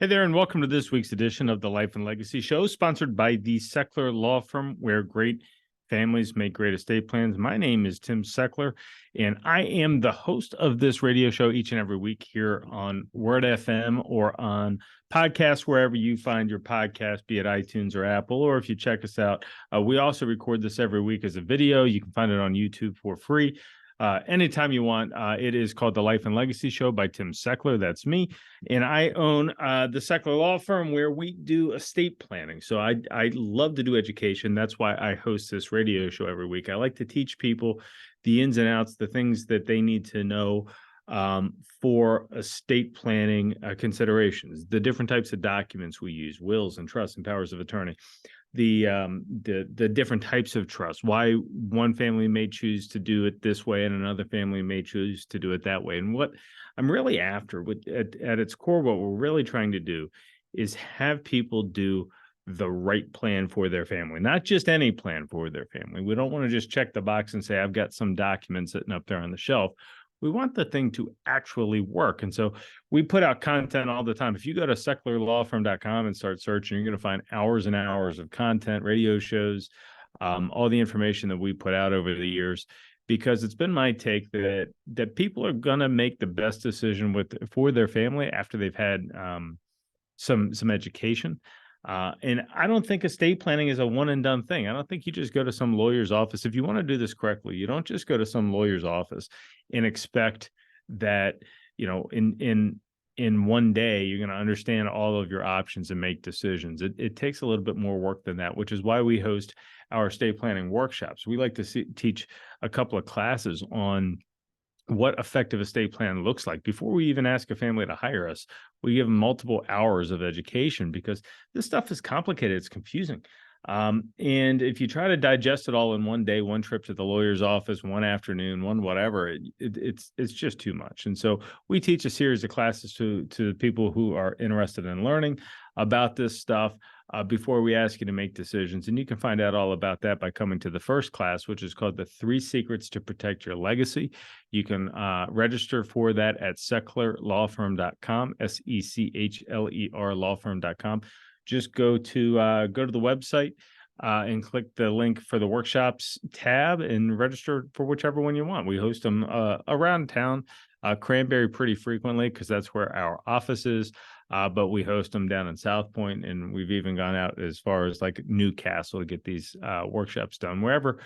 Hey there, and welcome to this week's edition of the Life and Legacy Show, sponsored by the Seckler Law Firm, where great families make great estate plans. My name is Tim Seckler, and I am the host of this radio show each and every week here on Word FM or on podcasts, wherever you find your podcast, be it iTunes or Apple, or if you check us out. We also record this every week as a video. You can find it on YouTube for free. Anytime you want. It is called The Life and Legacy Show by Tim Seckler. That's me. And I own the Seckler Law Firm, where we do estate planning. So I love to do education. That's why I host this radio show every week. I like to teach people the ins and outs, the things that they need to know for estate planning considerations, the different types of documents we use, wills and trusts and powers of attorney, the different types of trust, why one family may choose to do it this way and another family may choose to do it that way. And what I'm really after, at its core, what we're really trying to do is have people do the right plan for their family, not just any plan for their family. We don't want to just check the box and say, I've got some documents sitting up there on the shelf. We want the thing to actually work. And so we put out content all the time. If you go to secklerlawfirm.com and start searching, you're going to find hours and hours of content, radio shows, all the information that we put out over the years, because it's been my take that people are going to make the best decision for their family after they've had some education. And I don't think estate planning is a one and done thing. I don't think you just go to some lawyer's office. If you want to do this correctly, you don't just go to some lawyer's office and expect that, in one day, you're going to understand all of your options and make decisions. It takes a little bit more work than that, which is why we host our estate planning workshops. We like to teach a couple of classes on what effective estate plan looks like before we even ask a family to hire us. We give them multiple hours of education because this stuff is complicated. It's confusing. And if you try to digest it all in one day, one trip to the lawyer's office, one afternoon, one whatever, it's just too much. And so we teach a series of classes to people who are interested in learning about this stuff before we ask you to make decisions. And you can find out all about that by coming to the first class, which is called The 3 Secrets to Protect Your Legacy. You can register for that at secklerlawfirm.com, SECHLER lawfirm.com. Just go to the website and click the link for the workshops tab and register for whichever one you want. We host them around town, Cranberry pretty frequently because that's where our office is. But we host them down in South Point, and we've even gone out as far as like Newcastle to get these workshops done. Wherever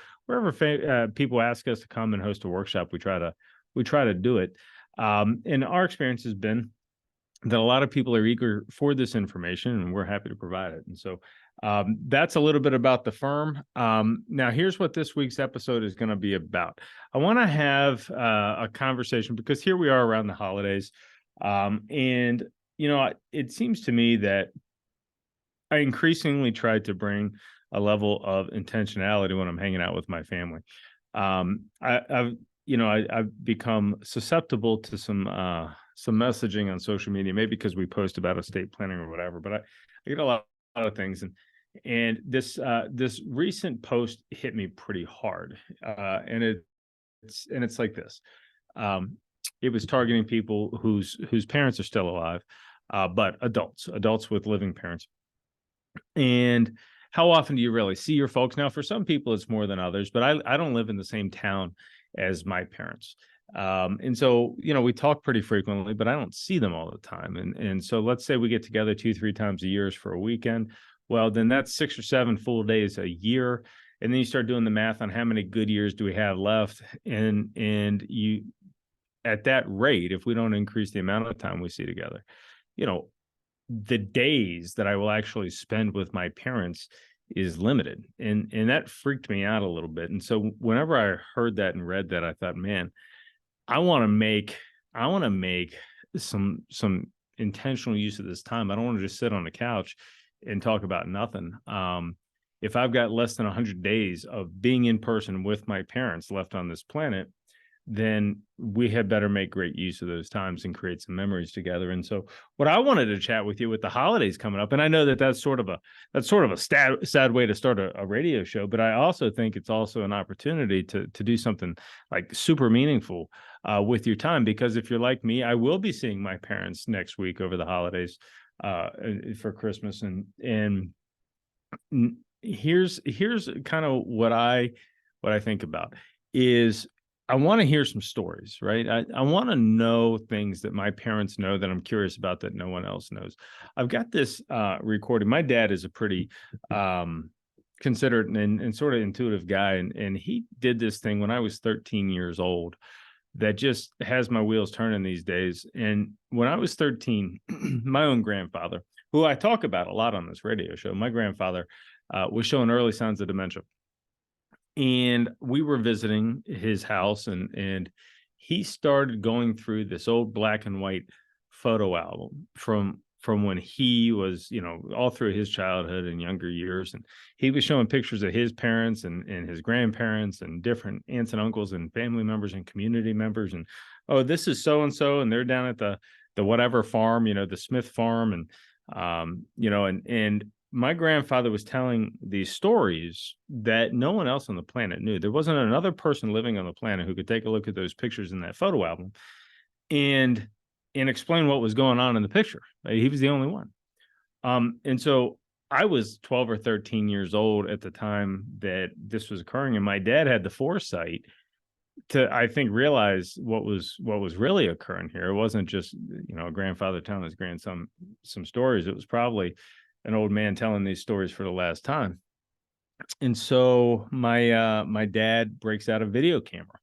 people ask us to come and host a workshop, we try to do it. And our experience has been that a lot of people are eager for this information, and we're happy to provide it. And so that's a little bit about the firm. Now, here's what this week's episode is going to be about. I want to have a conversation because here we are around the holidays, and it seems to me that I increasingly try to bring a level of intentionality when I'm hanging out with my family. I've become susceptible to some messaging on social media, maybe because we post about estate planning or whatever, but I get a lot of things. And this recent post hit me pretty hard. And it's like this. It was targeting people whose parents are still alive, but adults with living parents. And how often do you really see your folks? Now, for some people, it's more than others, but I don't live in the same town as my parents. And so, we talk pretty frequently, but I don't see them all the time. And so let's say we get together 2-3 times a year for a weekend. Well, then that's 6 or 7 full days a year. And then you start doing the math on how many good years do we have left. And you, at that rate, if we don't increase the amount of time we see together, the days that I will actually spend with my parents is limited. And that freaked me out a little bit. And so whenever I heard that and read that, I thought, man, I want to make some intentional use of this time. I don't want to just sit on the couch and talk about nothing. If I've got less than 100 days of being in person with my parents left on this planet, then we had better make great use of those times and create some memories together. And so what I wanted to chat with you with the holidays coming up, and I know that's sort of a sad way to start a radio show, but I also think it's also an opportunity to do something like super meaningful with your time, because if you're like me, I will be seeing my parents next week over the holidays. for Christmas. And here's kind of what I think about is I want to hear some stories, right? I want to know things that my parents know that I'm curious about that no one else knows. I've got this recording. My dad is a pretty considerate and sort of intuitive guy. And he did this thing when I was 13 years old that just has my wheels turning these days. And when I was 13, my own grandfather, who I talk about a lot on this radio show, my grandfather was showing early signs of dementia. And we were visiting his house, and he started going through this old black and white photo album from when he was, all through his childhood and younger years. And he was showing pictures of his parents and his grandparents and different aunts and uncles and family members and community members. And, oh, this is so-and-so, and they're down at the whatever farm, the Smith farm. And, and my grandfather was telling these stories that no one else on the planet knew. There wasn't another person living on the planet who could take a look at those pictures in that photo album and explain what was going on in the picture. He was the only one. And so I was 12 or 13 years old at the time that this was occurring. And my dad had the foresight to, I think, realize what was really occurring here. It wasn't just, a grandfather telling his grandson some stories. It was probably an old man telling these stories for the last time. And so my dad breaks out a video camera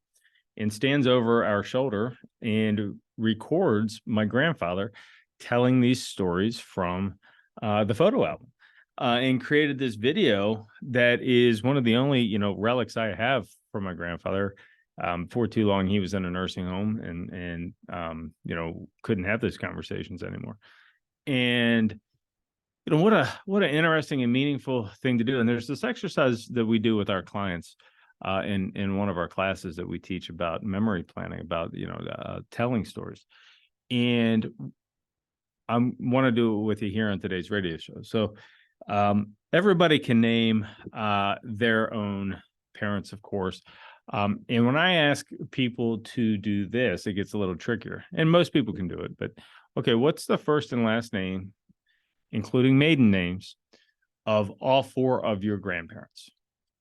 and stands over our shoulder and records my grandfather telling these stories from the photo album, and created this video that is one of the only, relics I have from my grandfather. For too long, he was in a nursing home and couldn't have those conversations anymore. And what an interesting and meaningful thing to do. And there's this exercise that we do with our clients in one of our classes that we teach about memory planning, about telling stories. And I want to do it with you here on today's radio show. So everybody can name their own parents, of course. And when I ask people to do this, it gets a little trickier. And most people can do it. But okay, what's the first and last name, including maiden names, of all four of your grandparents?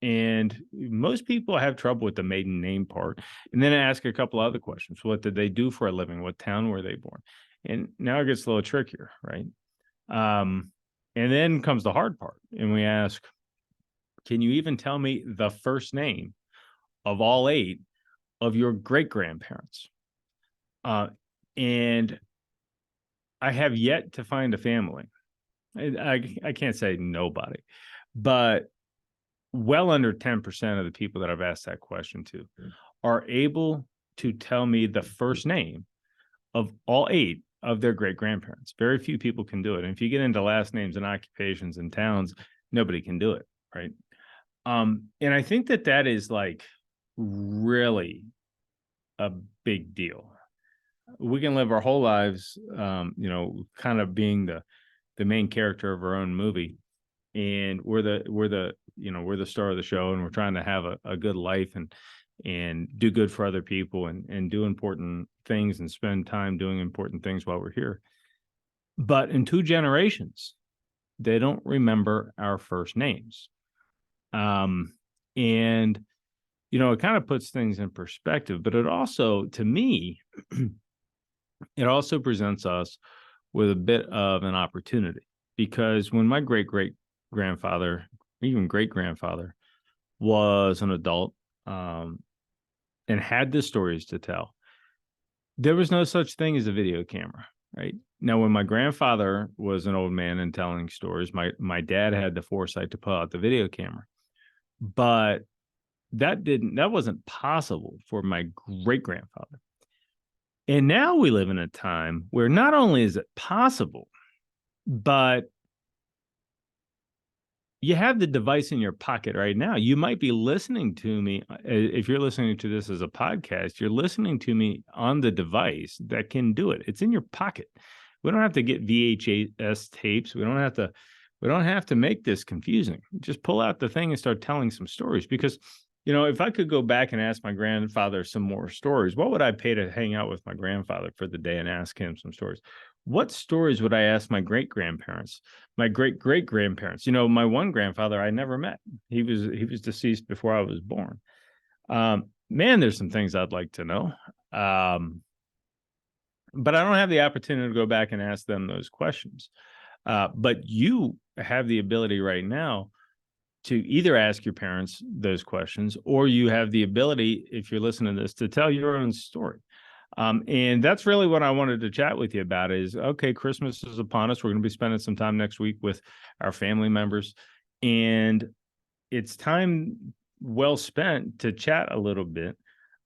And most people have trouble with the maiden name part. And then I ask a couple other questions. What did they do for a living? What town were they born? And now it gets a little trickier, right? And then comes the hard part. And we ask, can you even tell me the first name of all 8 of your great-grandparents? And I have yet to find a family. I can't say nobody, but well under 10% of the people that I've asked that question to are able to tell me the first name of all 8 of their great-grandparents. Very few people can do it. And if you get into last names and occupations and towns, nobody can do it, right? And I think that is like really a big deal. We can live our whole lives, kind of being the main character of our own movie, and we're the star of the show, and we're trying to have a good life and do good for other people and do important things and spend time doing important things while we're here. But in 2 generations, they don't remember our first names. And it kind of puts things in perspective, but it also, to me, it also presents us with a bit of an opportunity, because when my great-great-grandfather, even great-grandfather, was an adult and had the stories to tell, there was no such thing as a video camera, right? Now, when my grandfather was an old man and telling stories, my dad had the foresight to pull out the video camera, but that wasn't possible for my great-grandfather. And now we live in a time where not only is it possible, but you have the device in your pocket right now. You might be listening to me. If you're listening to this as a podcast, you're listening to me on the device that can do it. It's in your pocket. We don't have to get VHS tapes. We don't have to make this confusing. Just pull out the thing and start telling some stories. Because, if I could go back and ask my grandfather some more stories, what would I pay to hang out with my grandfather for the day and ask him some stories? What stories would I ask my great-grandparents, my great-great-grandparents? My one grandfather I never met. He was deceased before I was born. Man, there's some things I'd like to know. But I don't have the opportunity to go back and ask them those questions. But you have the ability right now to either ask your parents those questions, or you have the ability, if you're listening to this, to tell your own story. And that's really what I wanted to chat with you about is, okay, Christmas is upon us. We're going to be spending some time next week with our family members, and it's time well spent to chat a little bit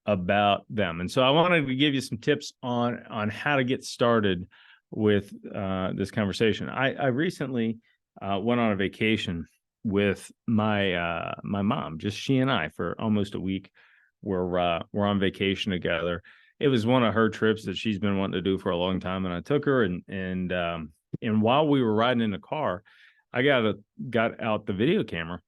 about them. And so I wanted to give you some tips on how to get started with this conversation. I recently went on a vacation with my mom, just she and I, for almost a week. We're on vacation together. It was one of her trips that she's been wanting to do for a long time, and I took her. And while we were riding in the car, I got out the video camera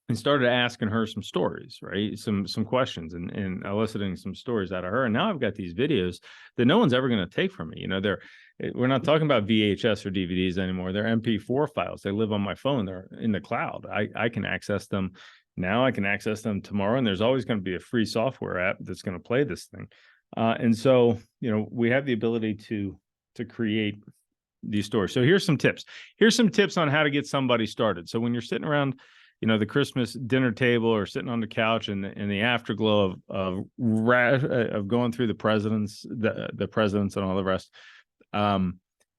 and started asking her some stories, right? Some questions and eliciting some stories out of her. And now I've got these videos that no one's ever going to take from me. We're not talking about VHS or DVDs anymore. They're MP4 files. They live on my phone. They're in the cloud. I can access them now. I can access them tomorrow. And there's always going to be a free software app that's going to play this thing. And so, we have the ability to create these stories. So here's some tips. Here's some tips on how to get somebody started. So when you're sitting around, the Christmas dinner table, or sitting on the couch in the afterglow of going through the presidents and all the rest,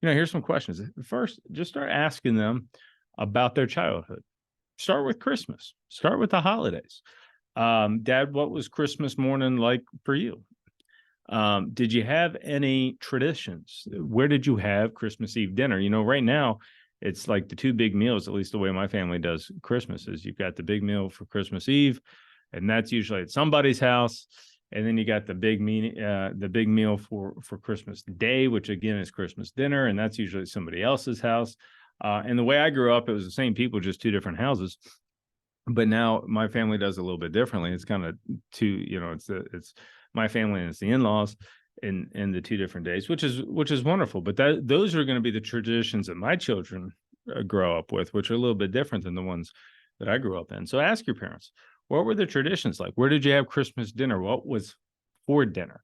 here's some questions. First, just start asking them about their childhood. Start with Christmas. Start with the holidays. Dad, what was Christmas morning like for you? Did you have any traditions? Where did you have Christmas Eve dinner? Right now, it's like the two big meals, at least the way my family does Christmas, is you've got the big meal for Christmas Eve, and that's usually at somebody's house. And then you got the big meal for Christmas Day, which again is Christmas dinner, and that's usually at somebody else's house. And the way I grew up, it was the same people, just two different houses. But now my family does a little bit differently. It's kind of two, it's my family and it's the in-laws in the two different days, which is wonderful. But those are going to be the traditions that my children grow up with, which are a little bit different than the ones that I grew up in. So ask your parents, what were the traditions like? Where did you have Christmas dinner? What was for dinner?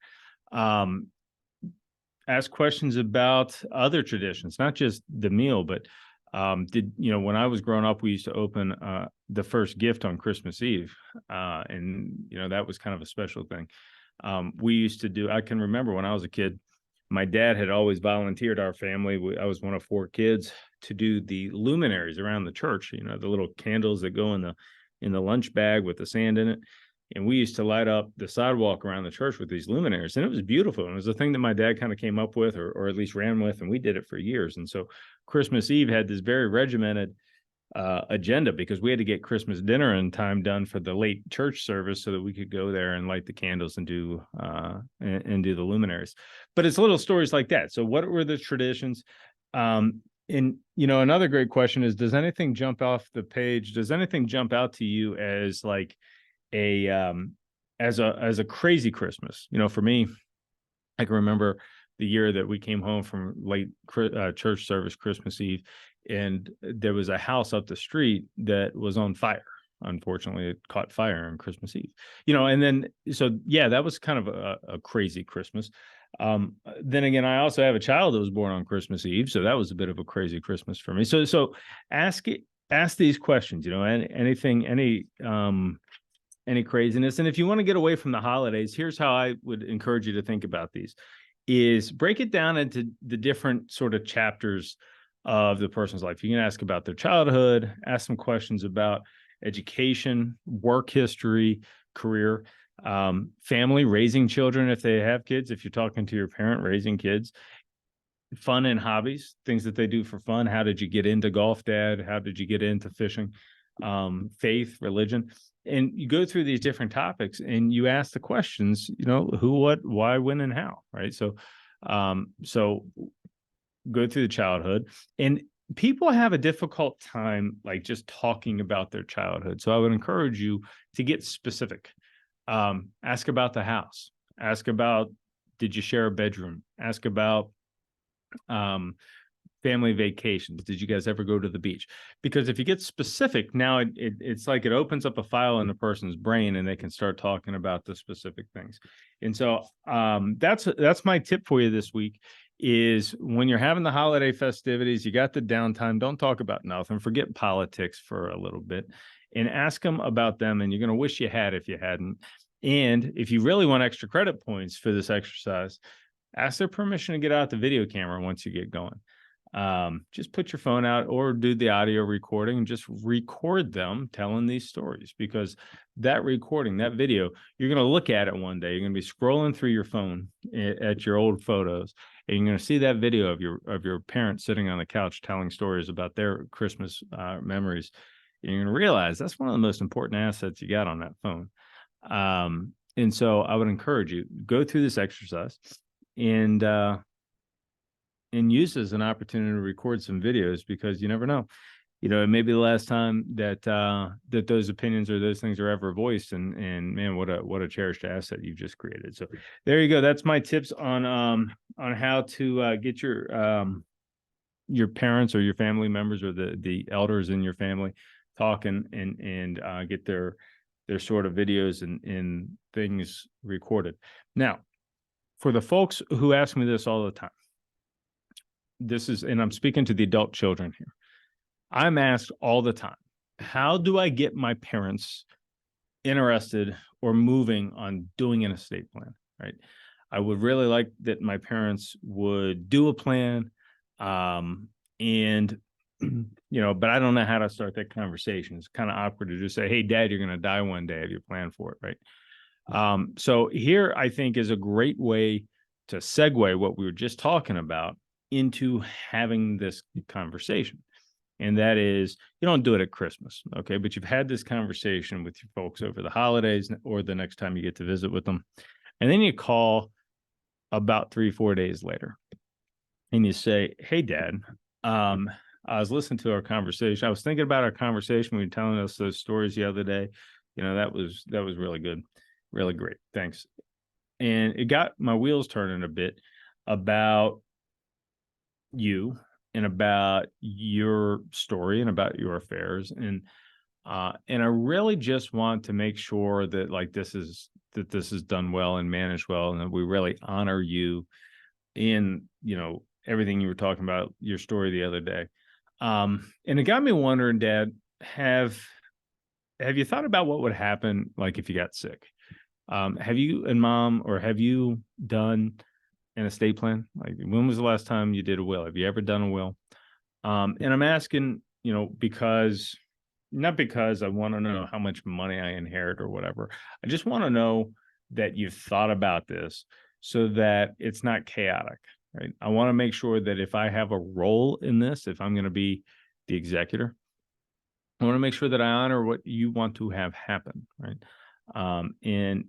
Ask questions about other traditions, not just the meal, but when I was growing up, we used to open the first gift on Christmas Eve. And that was kind of a special thing. We used to do, I can remember when I was a kid, my dad had always volunteered our family. I was one of 4 kids, to do the luminaries around the church, the little candles that go in the lunch bag with the sand in it. And we used to light up the sidewalk around the church with these luminaries. And it was beautiful. And it was a thing that my dad kind of came up with, or at least ran with. And we did it for years. And so Christmas Eve had this very regimented agenda, because we had to get Christmas dinner in time done for the late church service so that we could go there and light the candles and do the luminaries. But it's little stories like that. So what were the traditions? And another great question is, does anything jump off the page? Does anything jump out to you as like as a crazy Christmas? For me, I can remember the year that we came home from late church service Christmas Eve, and there was a house up the street that was on fire. Unfortunately, it caught fire on Christmas Eve. And then that was kind of a crazy Christmas. Then again, I also have a child that was born on Christmas Eve, so that was a bit of a crazy Christmas for me. So ask these questions. Any craziness. And if you want to get away from the holidays, here's how I would encourage you to think about these: is break it down into the different sort of chapters of the person's life. You can ask about their childhood, ask some questions about education, work history, career, family, raising children if they have kids, if you're talking to your parent, raising kids, fun and hobbies, things that they do for fun. How did you get into golf, Dad? How did you get into fishing? Faith, religion. And you go through these different topics and you ask the questions, who, what, why, when, and how, right? So go through the childhood. And people have a difficult time like just talking about their childhood. So I would encourage you to get specific. Ask about the house. Ask about, did you share a bedroom? Ask about family vacations. Did you guys ever go to the beach? Because if you get specific, now it's like it opens up a file in the person's brain and they can start talking about the specific things. And so that's my tip for you this week is when you're having the holiday festivities, you got the downtime, don't talk about nothing, forget politics for a little bit and ask them about them. And you're going to wish you had if you hadn't. And if you really want extra credit points for this exercise, ask their permission to get out the video camera once you get going. Just put your phone out or do the audio recording and just record them telling these stories, because that recording, that video, you're going to look at it one day. You're going to be scrolling through your phone at your old photos, and you're going to see that video of your parents sitting on the couch telling stories about their Christmas memories. And you're going to realize that's one of the most important assets you got on that phone. And so I would encourage you, go through this exercise and use as an opportunity to record some videos, because you never know, it may be the last time that that those opinions or those things are ever voiced. And man, what a cherished asset you've just created. So there you go. That's my tips on how to get your parents or your family members or the elders in your family talking and get their sort of videos and things recorded. Now, for the folks who ask me this all the time, and I'm speaking to the adult children here. I'm asked all the time, how do I get my parents interested or moving on doing an estate plan, right? I would really like that my parents would do a plan. And, but I don't know how to start that conversation. It's kind of awkward to just say, hey, Dad, you're going to die one day. Have you planned for it, right? So here, I think, is a great way to segue what we were just talking about into having this conversation. And that is, you don't do it at Christmas, okay? But you've had this conversation with your folks over the holidays or the next time you get to visit with them. And then you call about 3-4 days later and you say, hey, Dad, I was listening to our conversation. I was thinking about our conversation. We were telling us those stories the other day. That was really good. Really great. Thanks. And it got my wheels turning a bit about you and about your story and about your affairs. And I really just want to make sure that this is done well and managed well, and that we really honor you in, everything you were talking about, your story the other day. And it got me wondering, Dad, have you thought about what would happen if you got sick? Have you and Mom, or have you done an estate plan? When was the last time you did a will? Have you ever done a will? And I'm asking, because not because I want to know how much money I inherit or whatever. I just want to know that you've thought about this so that it's not chaotic, right? I want to make sure that if I have a role in this, if I'm going to be the executor, I want to make sure that I honor what you want to have happen, right? And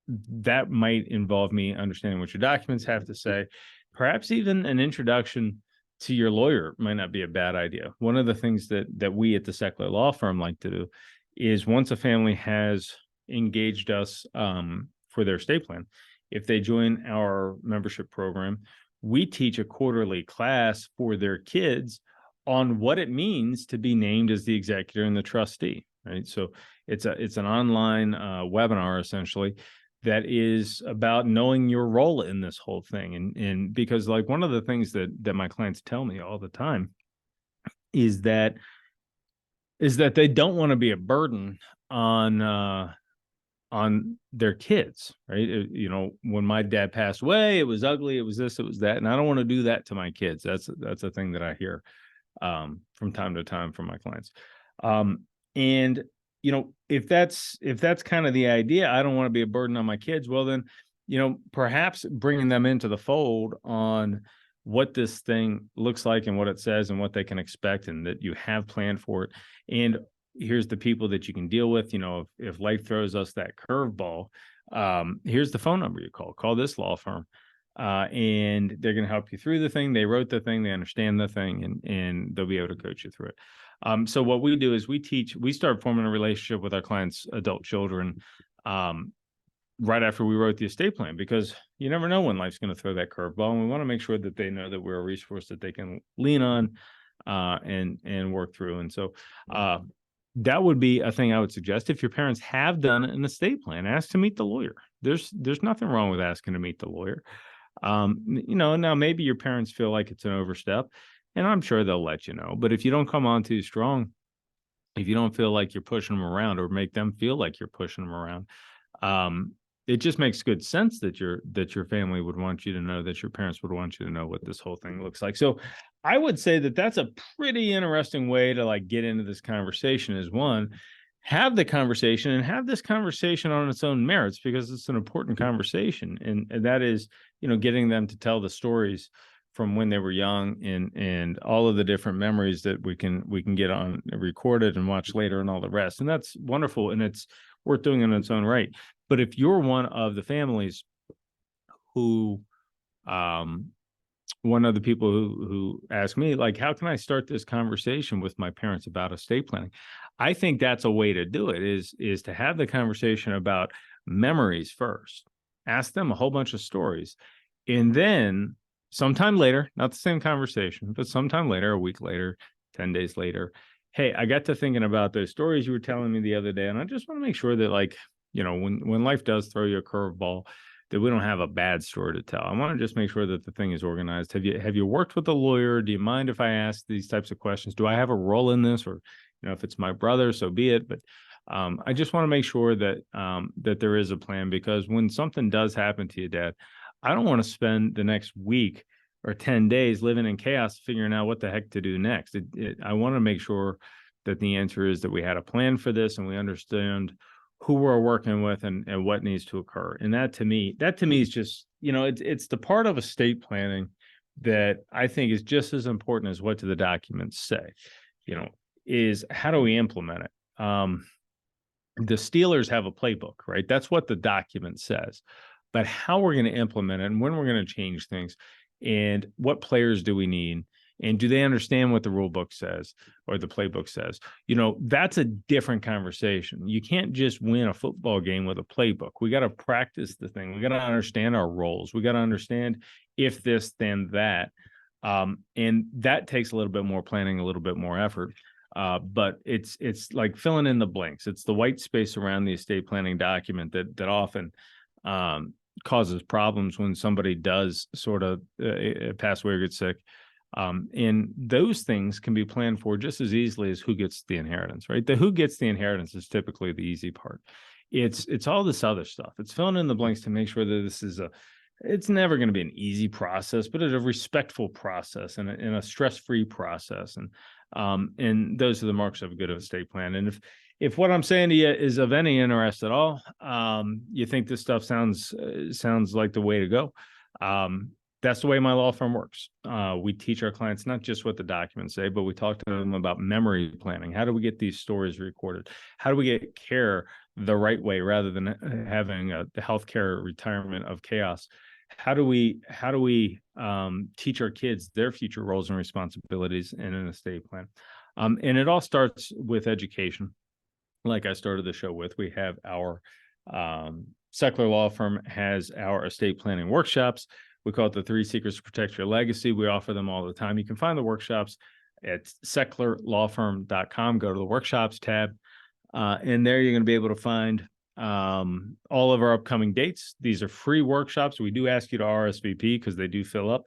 that might involve me understanding what your documents have to say. Perhaps even an introduction to your lawyer might not be a bad idea. One of the things that we at the Seckler Law Firm like to do is, once a family has engaged us for their estate plan, if they join our membership program, we teach a quarterly class for their kids on what it means to be named as the executor and the trustee, right? So it's an online webinar, essentially, that is about knowing your role in this whole thing. And because one of the things that my clients tell me all the time is that they don't want to be a burden on their kids, right? When my dad passed away, it was ugly, it was this, it was that, and I don't want to do that to my kids. That's a thing that I hear from time to time from my clients. And if that's kind of the idea, I don't want to be a burden on my kids. Well, then, perhaps bringing them into the fold on what this thing looks like and what it says and what they can expect, and that you have planned for it. And here's the people that you can deal with. If life throws us that curveball, here's the phone number you call this law firm. And they're going to help you through the thing. They wrote the thing, they understand the thing, and they'll be able to coach you through it. So what we do is we start forming a relationship with our clients' adult children right after we wrote the estate plan, because you never know when life's going to throw that curveball, and we want to make sure that they know that we're a resource that they can lean on and work through. And so that would be a thing I would suggest. If your parents have done an estate plan, ask to meet the lawyer. There's nothing wrong with asking to meet the lawyer. Now maybe your parents feel like it's an overstep, and I'm sure they'll let you know. But if you don't come on too strong, if you don't feel like you're pushing them around or make them feel like you're pushing them around, it just makes good sense that your family would want you to know, that your parents would want you to know what this whole thing looks like. So I would say that that's a pretty interesting way to like get into this conversation. Is one, have the conversation and have this conversation on its own merits, because it's an important conversation. And that is, getting them to tell the stories from when they were young, and all of the different memories that we can get on recorded and watch later and all the rest. And that's wonderful. And it's worth doing in its own right. But if you're one of the families who, one of the people who ask me, like, how can I start this conversation with my parents about estate planning? I think that's a way to do it, is to have the conversation about memories first. Ask them a whole bunch of stories. And then sometime later, not the same conversation, but sometime later, a week later, 10 days later, hey, I got to thinking about those stories you were telling me the other day. And I just want to make sure that, like, when life does throw you a curveball, that we don't have a bad story to tell. I want to just make sure that the thing is organized. Have you worked with a lawyer? Do you mind if I ask these types of questions? Do I have a role in this? Or, if it's my brother, so be it. But I just want to make sure that that there is a plan, because when something does happen to you, Dad, I don't want to spend the next week or 10 days living in chaos, figuring out what the heck to do next. I want to make sure that the answer is that we had a plan for this, and we understand who we're working with and what needs to occur. And that to me is just, it's the part of estate planning that I think is just as important as what do the documents say, is how do we implement it? The Steelers have a playbook, right? That's what the document says. But how we're going to implement it, and when we're going to change things, and what players do we need, and do they understand what the rule book says or the playbook says? That's a different conversation. You can't just win a football game with a playbook. We got to practice the thing. We got to understand our roles. We got to understand if this, then that. And that takes a little bit more planning, a little bit more effort. But it's like filling in the blanks. It's the white space around the estate planning document that often causes problems when somebody does sort of pass away or get sick. And those things can be planned for just as easily as who gets the inheritance, right? The who gets the inheritance is typically the easy part. It's all this other stuff. It's filling in the blanks to make sure that this is it's never going to be an easy process, but it's a respectful process and a stress-free process. And those are the marks of a good estate plan. And if what I'm saying to you is of any interest at all, you think this stuff sounds like the way to go, that's the way my law firm works. We teach our clients not just what the documents say, but we talk to them about memory planning. How do we get these stories recorded? How do we get care the right way rather than having the healthcare retirement of chaos? How do we teach our kids their future roles and responsibilities in an estate plan? And it all starts with education. Like I started the show with, we have our Sechler Law Firm has our estate planning workshops. We call it the 3 Secrets to Protect Your Legacy. We offer them all the time. You can find the workshops at sechlerlawfirm.com. Go to the workshops tab. And there you're going to be able to find all of our upcoming dates. These are free workshops. We do ask you to RSVP because they do fill up.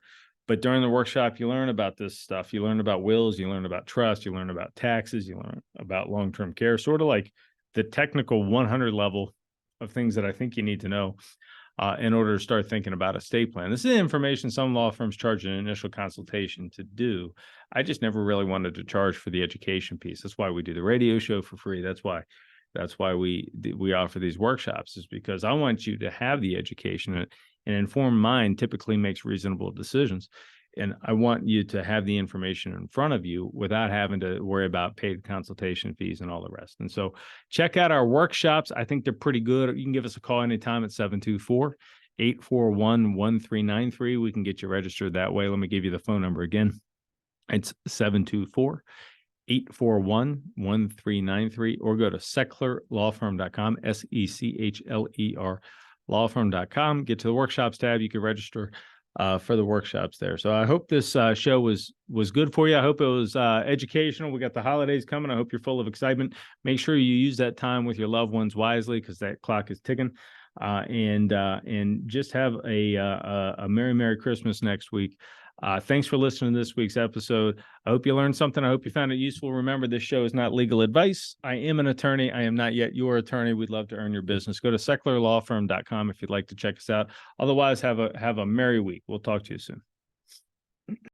But during the workshop, you learn about this stuff. You learn about wills, you learn about trust, you learn about taxes, you learn about long-term care, sort of like the technical 100 level of things that I think you need to know in order to start thinking about estate plan. This is information some law firms charge an initial consultation to do. I just never really wanted to charge for the education piece. That's why we do the radio show for free. That's why we offer these workshops, is because I want you to have the education. An informed mind typically makes reasonable decisions. And I want you to have the information in front of you without having to worry about paid consultation fees and all the rest. And so check out our workshops. I think they're pretty good. You can give us a call anytime at 724-841-1393. We can get you registered that way. Let me give you the phone number again. It's 724-841-1393, or go to sechlerlawfirm.com, SECHLER secularlawfirm.com. Get to the workshops tab. You can register for the workshops there. So I hope this show was good for you. I hope it was educational. We got the holidays coming. I hope you're full of excitement. Make sure you use that time with your loved ones wisely, because that clock is ticking. And just have a Merry Christmas next week. Thanks for listening to this week's episode. I hope you learned something. I hope you found it useful. Remember, this show is not legal advice. I am an attorney. I am not yet your attorney. We'd love to earn your business. Go to secularlawfirm.com if you'd like to check us out. Otherwise, have a merry week. We'll talk to you soon.